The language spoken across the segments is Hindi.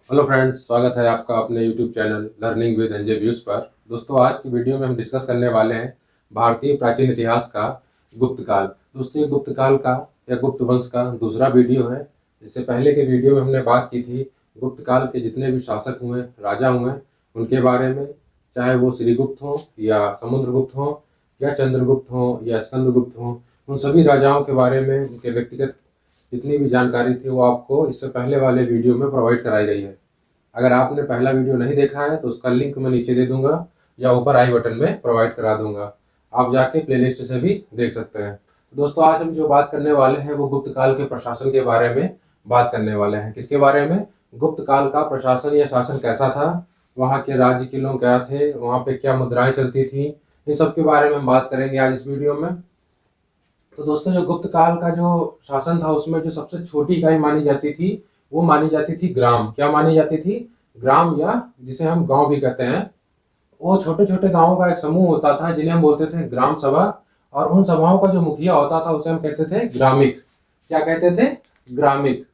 हेलो फ्रेंड्स, स्वागत है आपका अपने YouTube channel learning with NJ views पर। दोस्तों, आज की वीडियो में हम डिस्कस करने वाले हैं भारतीय प्राचीन इतिहास का गुप्त काल। दोस्तों, ये गुप्त काल का या गुप्त वंश का दूसरा वीडियो है। इससे पहले के वीडियो में हमने बात की थी गुप्त काल के जितने भी शासक हुए, राजा हुए, उनके बारे में। चाहे वो श्रीगुप्त हों या समुद्रगुप्त हों या चंद्रगुप्त हों या स्कंदगुप्त हों, उन सभी राजाओं के बारे में, उनके व्यक्तिगत जितनी भी जानकारी थी वो आपको इससे पहले वाले वीडियो में प्रोवाइड कराई गई है। अगर आपने पहला वीडियो नहीं देखा है तो उसका लिंक मैं नीचे दे दूंगा या ऊपर आई बटन में प्रोवाइड करा दूंगा। आप जाके प्लेलिस्ट से भी देख सकते हैं। तो दोस्तों, आज हम जो बात करने वाले हैं वो गुप्त काल के प्रशासन के बारे में बात करने वाले हैं। किसके बारे में? गुप्त काल का प्रशासन या शासन कैसा था, वहाँ के राज्य किलों क्या थे, वहाँ पे क्या मुद्राएं चलती थी, इन सब के बारे में हम बात करेंगे आज इस वीडियो में। तो दोस्तों, जो गुप्त काल का जो शासन था उसमें जो सबसे छोटी इकाई मानी जाती थी वो मानी जाती थी ग्राम। क्या मानी जाती थी? ग्राम, या जिसे हम गांव भी कहते हैं। वो छोटे छोटे गांवों का एक समूह होता था जिन्हें हम बोलते थे ग्राम सभा। और उन सभाओं का जो मुखिया होता था उसे हम कहते थे ग्रामिक। क्या कहते थे? ग्रामिक।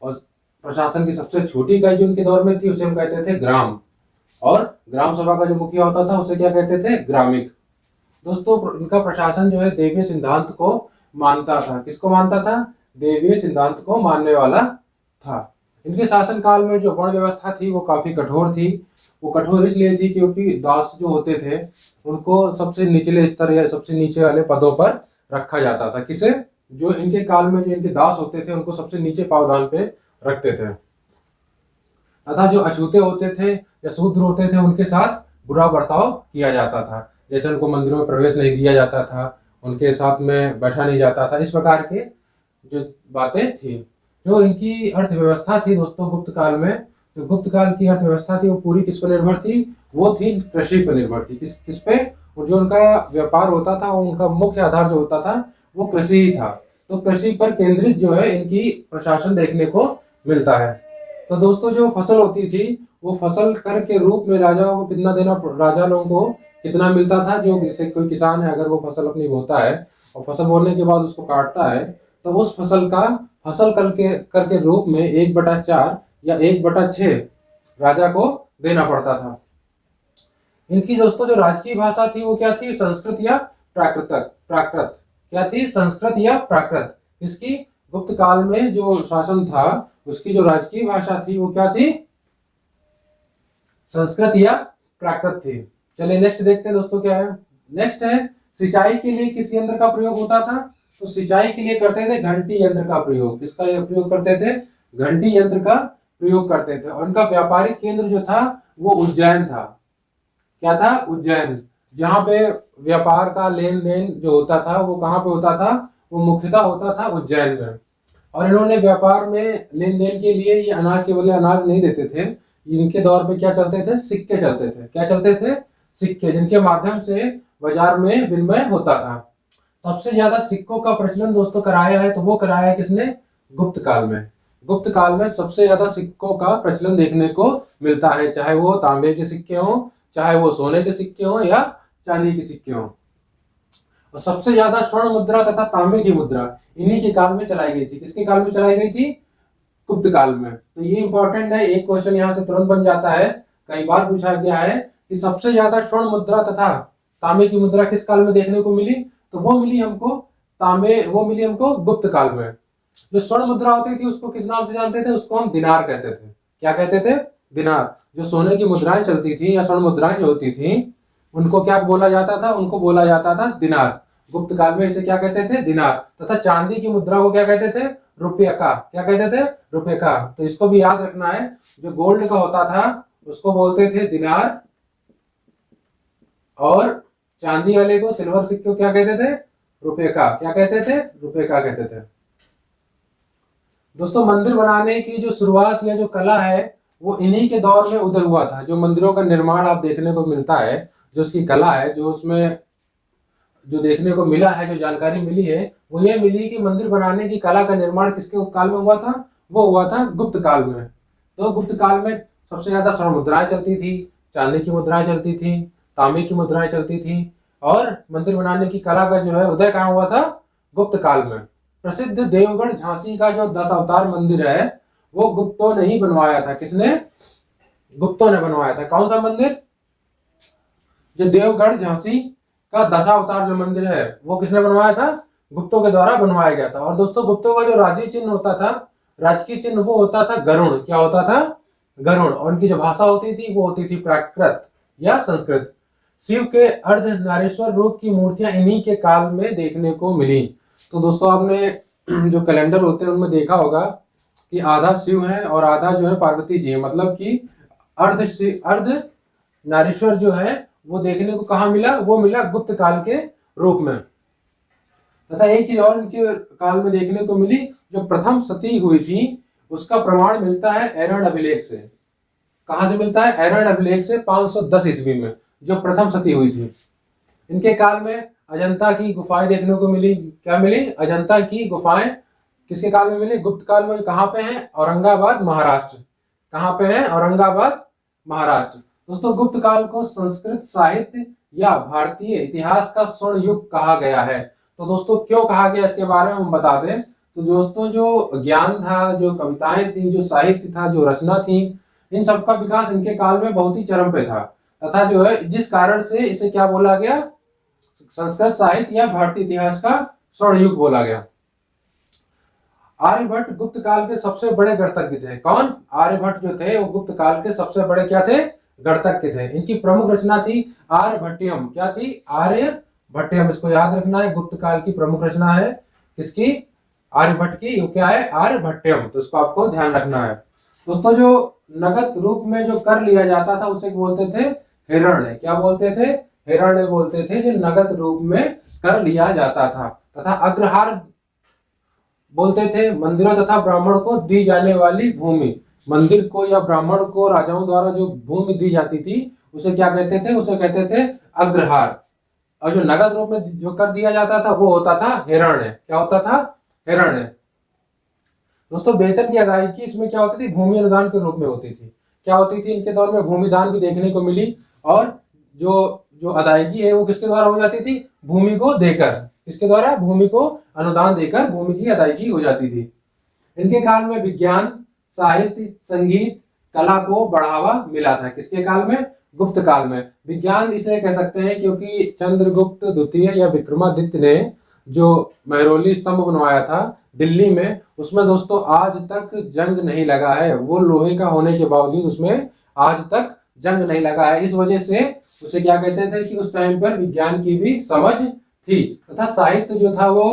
और प्रशासन की सबसे छोटी इकाई जो उनके दौर में थी उसे हम कहते थे ग्राम। और ग्राम सभा का जो मुखिया होता था उसे क्या कहते थे? ग्रामिक। दोस्तों, इनका प्रशासन जो है देवीय सिद्धांत को मानता था। किसको मानता था? देवीय सिद्धांत को मानने वाला था। इनके शासन काल में जो वर्ण व्यवस्था थी वो काफी कठोर थी। वो कठोर इसलिए थी क्योंकि दास जो होते थे उनको सबसे निचले स्तर या सबसे नीचे वाले पदों पर रखा जाता था। किसे? जो इनके काल में जो इनके दास होते थे उनको सबसे नीचे पावदान पे रखते थे। तथा जो अछूते होते थे या शूद्र होते थे उनके साथ बुरा बर्ताव किया जाता था। जैसे उनको मंदिरों में प्रवेश नहीं दिया जाता था, उनके साथ में बैठा नहीं जाता था। इस प्रकार के जो बातें थी। जो इनकी अर्थव्यवस्था थी दोस्तों गुप्त काल में, जो गुप्त काल की अर्थव्यवस्था थी वो पूरी किस पर निर्भर थी? वो थी कृषि पर निर्भर थी। किस किस पे? और जो उनका व्यापार होता था, उनका मुख्य आधार जो होता था वो कृषि ही था। तो कृषि पर केंद्रित जो है इनकी प्रशासन देखने को मिलता है। तो दोस्तों, जो फसल होती थी वो फसल कर के रूप में राजाओं को कितना देना, राजा लोगों को कितना मिलता था। जो जैसे कोई किसान है, अगर वो फसल अपनी बोता है और फसल बोने के बाद उसको काटता है तो उस फसल का फसल कर के रूप में 1/4 या 1/6 राजा को देना पड़ता था। इनकी दोस्तों जो राजकीय भाषा थी वो क्या थी? संस्कृत या प्राकृत। प्राकृत क्या थी? संस्कृत या प्राकृत। इसकी गुप्त काल में जो शासन था उसकी जो राजकीय भाषा थी वो क्या थी? संस्कृत या प्राकृत थी। चलिए नेक्स्ट देखते हैं दोस्तों क्या है। नेक्स्ट है, सिंचाई के लिए किस यंत्र का प्रयोग होता था? तो सिंचाई के लिए करते थे घंटी यंत्र का प्रयोग। किसका प्रयोग करते थे? घंटी यंत्र का प्रयोग करते थे। और उनका व्यापारिक केंद्र जो था वो उज्जैन था। क्या था? उज्जैन। जहाँ पे व्यापार का लेन देन जो होता था वो कहाँ पे होता था? वो मुख्यतः होता था उज्जैन में। और इन्होंने व्यापार में लेन देन के लिए ये अनाज के बदले अनाज नहीं देते थे। इनके दौर पे क्या चलते थे? सिक्के चलते थे। क्या चलते थे? सिक्के, जिनके माध्यम से बाजार में विनिमय होता था। सबसे ज्यादा सिक्कों का प्रचलन दोस्तों कराया है तो वो कराया है किसने? गुप्त काल में। गुप्त काल में सबसे ज्यादा सिक्कों का प्रचलन देखने को मिलता है, चाहे वो तांबे के सिक्के हों, चाहे वो सोने के सिक्के हों या चांदी के सिक्के हों। और सबसे ज्यादा स्वर्ण मुद्रा तथा तांबे की मुद्रा इन्हीं के काल में चलाई गई थी। किसके काल में चलाई गई थी? गुप्त काल में। तो ये इंपॉर्टेंट है, एक क्वेश्चन यहाँ से तुरंत बन जाता है, कई बार पूछा गया है कि सबसे ज्यादा स्वर्ण मुद्रा तथा तांबे की मुद्रा किस काल में देखने को मिली? तो वो मिली हमको गुप्त काल में। जो स्वर्ण मुद्रा होती थी उसको किस नाम से जानते थे? उसको हम दिनार कहते थे। क्या कहते थे? दिनार। जो सोने की मुद्राएं चलती थी या स्वर्ण मुद्राएं जो होती थी उनको क्या बोला जाता था? उनको बोला जाता था दिनार। गुप्त काल में इसे क्या कहते थे? दिनार। तथा चांदी की मुद्रा को क्या कहते थे? रुपये का। क्या कहते थे? रुपये का। तो इसको भी याद रखना है, जो गोल्ड का होता था उसको बोलते थे दिनार, और चांदी वाले को, सिल्वर सिक्के को क्या कहते थे? रुपये का। क्या कहते थे? रुपये का कहते थे। दोस्तों, मंदिर बनाने की जो शुरुआत या जो कला है वो इन्हीं के दौर में उदय हुआ था। जो मंदिरों का निर्माण आप देखने को मिलता है, जो उसकी कला है, जो उसमें जो देखने को मिला है, जो जानकारी मिली है वो ये मिली कि मंदिर बनाने की कला का निर्माण किसके काल में हुआ था? वो हुआ था गुप्त काल में। तो गुप्त काल में सबसे ज्यादा स्वर्ण मुद्राएं चलती थी, चांदी की मुद्राएं चलती थी, तांबे की मुद्राएं चलती थी। और मंदिर बनाने की कला का जो है उदय कहाँ हुआ था? गुप्त काल में। प्रसिद्ध देवगढ़ झांसी का जो 10 अवतार मंदिर है वो गुप्तों ने ही बनवाया था। किसने? गुप्तों ने बनवाया था। कौन सा मंदिर? जो देवगढ़ झांसी का दशावतार जो मंदिर है वो किसने बनवाया था? गुप्तों के द्वारा बनवाया गया था। और दोस्तों गुप्तों का जो राजकीय चिन्ह होता था, राजकीय चिन्ह वो होता था गरुड़। क्या होता था? गरुड़। और उनकी जो भाषा होती थी वो होती थी प्राकृत या संस्कृत। शिव के अर्धनारीश्वर रूप की मूर्तियां इन्हीं के काल में देखने को मिली। तो दोस्तों आपने जो कैलेंडर होते हैं उनमें देखा होगा कि आधा शिव है और आधा जो है पार्वती जी है। मतलब कि अर्ध नारीश्वर जो है वो देखने को कहाँ मिला? वो मिला गुप्त काल के रूप में। तथा एक चीज और इनके काल में देखने को मिली, जो प्रथम सती हुई थी उसका प्रमाण मिलता है ऐरण अभिलेख से। कहां से मिलता है? ऐरण अभिलेख से 510 ईस्वी में जो प्रथम सती हुई थी। इनके काल में अजंता की गुफाएं देखने को मिली। क्या मिली? अजंता की गुफाएं किसके काल में मिली? गुप्त काल में। कहां पे है? औरंगाबाद महाराष्ट्र। कहां पे है? औरंगाबाद महाराष्ट्र। दोस्तों गुप्त काल को संस्कृत साहित्य या भारतीय इतिहास का स्वर्ण युग कहा गया है। तो दोस्तों क्यों कहा गया इसके बारे में हम बता दें तो दोस्तों जो ज्ञान था, जो कविताएं थी, जो साहित्य था, जो रचना थी, इन सब का विकास इनके काल में बहुत ही चरम पे था। तथा जो है जिस कारण से इसे क्या बोला गया? संस्कृत साहित्य या भारतीय इतिहास का स्वर्ण युग बोला गया। आर्यभट्ट गुप्त काल के सबसे बड़े गणितज्ञ थे। कौन? आर्यभट्ट जो थे वो गुप्त काल के सबसे बड़े क्या थे? गणितज्ञ थे। इनकी प्रमुख रचना थी आर्यभट्टियम। क्या थी? आर्यभट्टियम। इसको याद रखना है, गुप्त काल की प्रमुख रचना है किसकी? आर्यभट्ट की। क्या है? आर्यभट्टियम। तो इसको आपको ध्यान रखना है। दोस्तों जो नगद रूप में जो कर लिया जाता था उसे बोलते थे हिरण्य। क्या बोलते थे? हिरण्य बोलते थे, जो नगद रूप में कर लिया जाता था। तथा अग्रहार बोलते थे मंदिरों तथा ब्राह्मण को दी जाने वाली भूमि। मंदिर को या ब्राह्मण को राजाओं द्वारा जो भूमि दी जाती थी उसे क्या कहते थे? उसे कहते थे अग्रहार। और जो नगद रूप में जो कर दिया जाता था वो होता था हिरण्य। क्या होता था? हिरण्य। दोस्तों वेतन की अदायगी इसमें क्या होती थी? भूमि अनुदान के रूप में होती थी। क्या होती थी? इनके दौर में भूमिदान भी देखने को मिली। और जो जो अदायगी है वो किसके द्वारा हो जाती थी? भूमि को देकर। किसके द्वारा? भूमि को अनुदान देकर भूमि की अदायगी हो जाती थी। इनके काल में विज्ञान, साहित्य, संगीत, कला को बढ़ावा मिला था। किसके काल में? गुप्त काल में। विज्ञान इसलिए कह सकते हैं क्योंकि चंद्रगुप्त द्वितीय या विक्रमादित्य ने जो मेहरौली स्तंभ बनवाया था दिल्ली में, उसमें दोस्तों आज तक जंग नहीं लगा है। वो लोहे का होने के बावजूद उसमें आज तक जंग नहीं लगा है। इस वजह से उसे क्या कहते थे कि उस टाइम पर विज्ञान की भी समझ थी। तथा साहित्य जो था वो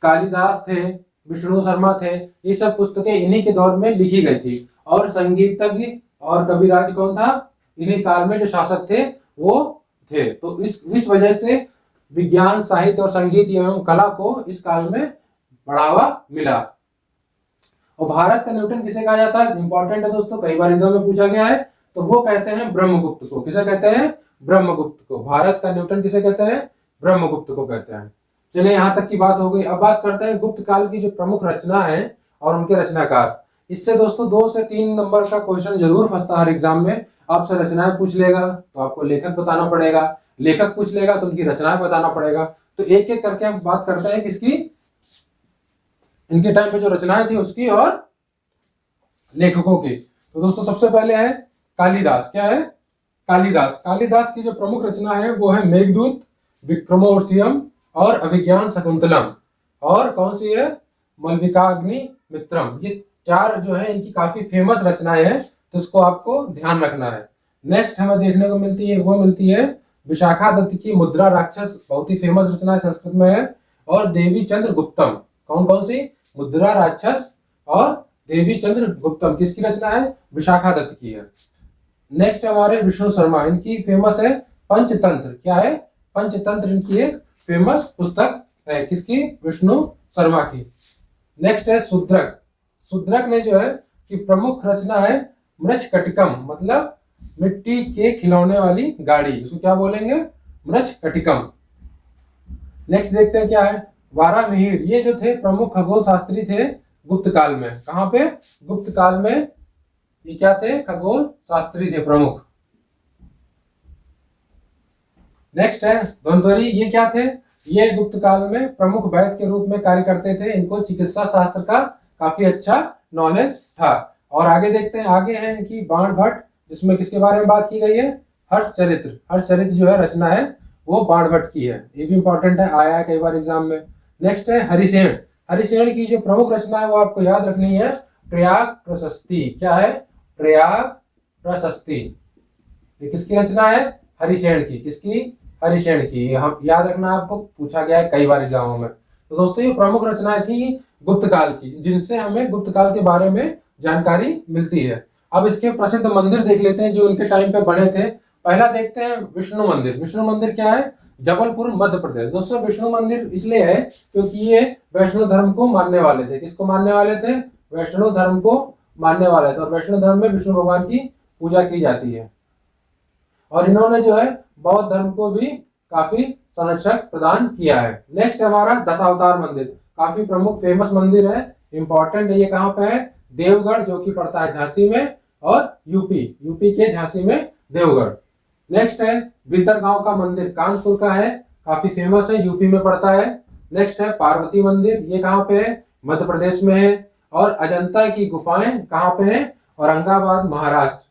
कालिदास थे, विष्णु शर्मा थे, ये सब पुस्तकें इन्हीं के दौर में लिखी गई थी। और संगीतज्ञ और कविराज कौन था? इन्हीं काल में जो शासक थे वो थे। तो इस वजह से विज्ञान, साहित्य और संगीत एवं कला को इस काल में बढ़ावा मिला। और भारत का न्यूटन किसे कहा जाता है? इंपॉर्टेंट है दोस्तों, कई बार एग्जाम में पूछा गया है। तो वो कहते हैं ब्रह्मगुप्त को। किसे कहते हैं? ब्रह्मगुप्त को। भारत का न्यूटन किसे कहते हैं? ब्रह्मगुप्त को कहते हैं। चलिए यहाँ तक की बात हो गई। अब बात करते हैं गुप्त काल की जो प्रमुख रचना है और उनके रचनाकार। इससे दोस्तों 2 से 3 नंबर का क्वेश्चन जरूर फंसता है हर एग्जाम में। आपसे रचनाएं पूछ लेगा तो आपको लेखक बताना पड़ेगा, लेखक पूछ लेगा तो उनकी रचनाएं बताना पड़ेगा। तो एक एक करके हम बात करते हैं किसकी? इनके टाइम पे जो रचनाएं थी उसकी और लेखकों की। तो दोस्तों सबसे पहले है कालिदास। क्या है? कालिदास। कालिदास की जो प्रमुख रचना है वो है मेघदूत, विक्रमोर्वशीयम और अभिज्ञान शकुंतलम। और कौन सी है? मलविकाग्नि मित्रम। ये 4 जो है इनकी काफी फेमस रचनाएं हैं, तो इसको आपको ध्यान रखना है। नेक्स्ट हमें देखने को मिलती है वो मिलती है विशाखा दत्त की मुद्रा राक्षस। बहुत ही फेमस रचना है, संस्कृत में है। और देवी चंद्र गुप्तम। कौन कौन सी? मुद्रा राक्षस और देवी चंद्र गुप्तम किसकी रचना है? विशाखा दत्त की है। नेक्स्ट हमारे विष्णु शर्मा, इनकी फेमस है पंचतंत्र। क्या है? पंचतंत्र इनकी एक फेमस पुस्तक है। किसकी? विष्णु शर्मा की। नेक्स्ट है शूद्रक। शूद्रक ने जो है कि प्रमुख रचना है मृच्छकटिकम, मतलब मिट्टी के खिलौने वाली गाड़ी। उसको क्या बोलेंगे? मृच्छकटिकम। नेक्स्ट देखते हैं क्या है? वारामिहिर। ये जो थे प्रमुख खगोल शास्त्री थे गुप्त काल में। कहां पे? गुप्त काल में ये क्या थे? खगोल शास्त्री थे प्रमुख। नेक्स्ट है धन्वंतरि। ये क्या थे? ये गुप्त काल में प्रमुख वैद्य के रूप में कार्य करते थे। इनको चिकित्सा शास्त्र का काफी अच्छा नॉलेज था। और आगे देखते हैं, आगे है इनकी बाण भट्ट, जिसमें किसके बारे में बात की गई है, हर्षचरित्र। हर्षचरित्र जो है रचना है वो बाण भट्ट की है, ये भी इंपॉर्टेंट है, आया है कई बार एग्जाम में। नेक्स्ट है हरिसेन। हरिसेन की जो प्रमुख रचना है वो आपको याद रखनी है, प्रयाग प्रशस्ति। क्या है, प्रयाग प्रशस्ति। ये किसकी रचना है, हरिसेन की। किसकी, हरिसेन की। हम याद रखना, आपको पूछा गया है कई बार एग्जामों में। तो दोस्तों ये प्रमुख रचना थी गुप्त काल की, जिनसे हमें गुप्त काल के बारे में जानकारी मिलती है। अब इसके प्रसिद्ध मंदिर देख लेते हैं जो उनके टाइम पे बने थे। पहला देखते हैं विष्णु मंदिर। विष्णु मंदिर क्या है, जबलपुर मध्य प्रदेश। दोस्तों विष्णु मंदिर इसलिए है क्योंकि ये वैष्णव धर्म को मानने वाले थे। किसको मानने वाले थे, वैष्णव धर्म को मानने वाले थे। और वैष्णव धर्म में विष्णु भगवान की पूजा की जाती है। और इन्होंने जो है बौद्ध धर्म को भी काफी संरक्षक प्रदान किया है। नेक्स्ट हमारा दशावतार मंदिर, काफी प्रमुख फेमस मंदिर है, इंपॉर्टेंट है। ये कहाँ पे है, देवगढ़, जो कि पड़ता है झांसी में, और यूपी के झांसी में देवगढ़। नेक्स्ट है भीतरगांव का मंदिर, कानपुर का है, काफी फेमस है, यूपी में पड़ता है। नेक्स्ट है पार्वती मंदिर, ये कहाँ पे है, मध्य प्रदेश में है। और अजंता की गुफाएं कहाँ पे है, औरंगाबाद महाराष्ट्र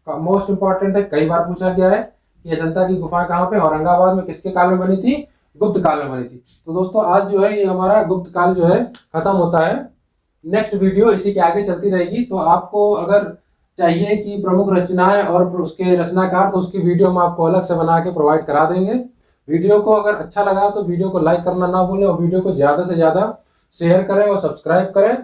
का। मोस्ट इंपॉर्टेंट है, कई बार पूछा गया है कि अजंता की गुफाएं कहाँ पे, औरंगाबाद में, किसके काल में बनी थी, गुप्त काल में बनी थी। तो दोस्तों आज जो है ये हमारा गुप्त काल जो है खत्म होता है। नेक्स्ट वीडियो इसी के आगे चलती रहेगी। तो आपको अगर चाहिए कि प्रमुख रचनाएं और उसके रचनाकार, तो उसकी वीडियो हम आपको अलग से बना के प्रोवाइड करा देंगे। वीडियो को अगर अच्छा लगा तो वीडियो को लाइक करना ना भूलें, और वीडियो को ज़्यादा से ज़्यादा शेयर करें और सब्सक्राइब करें।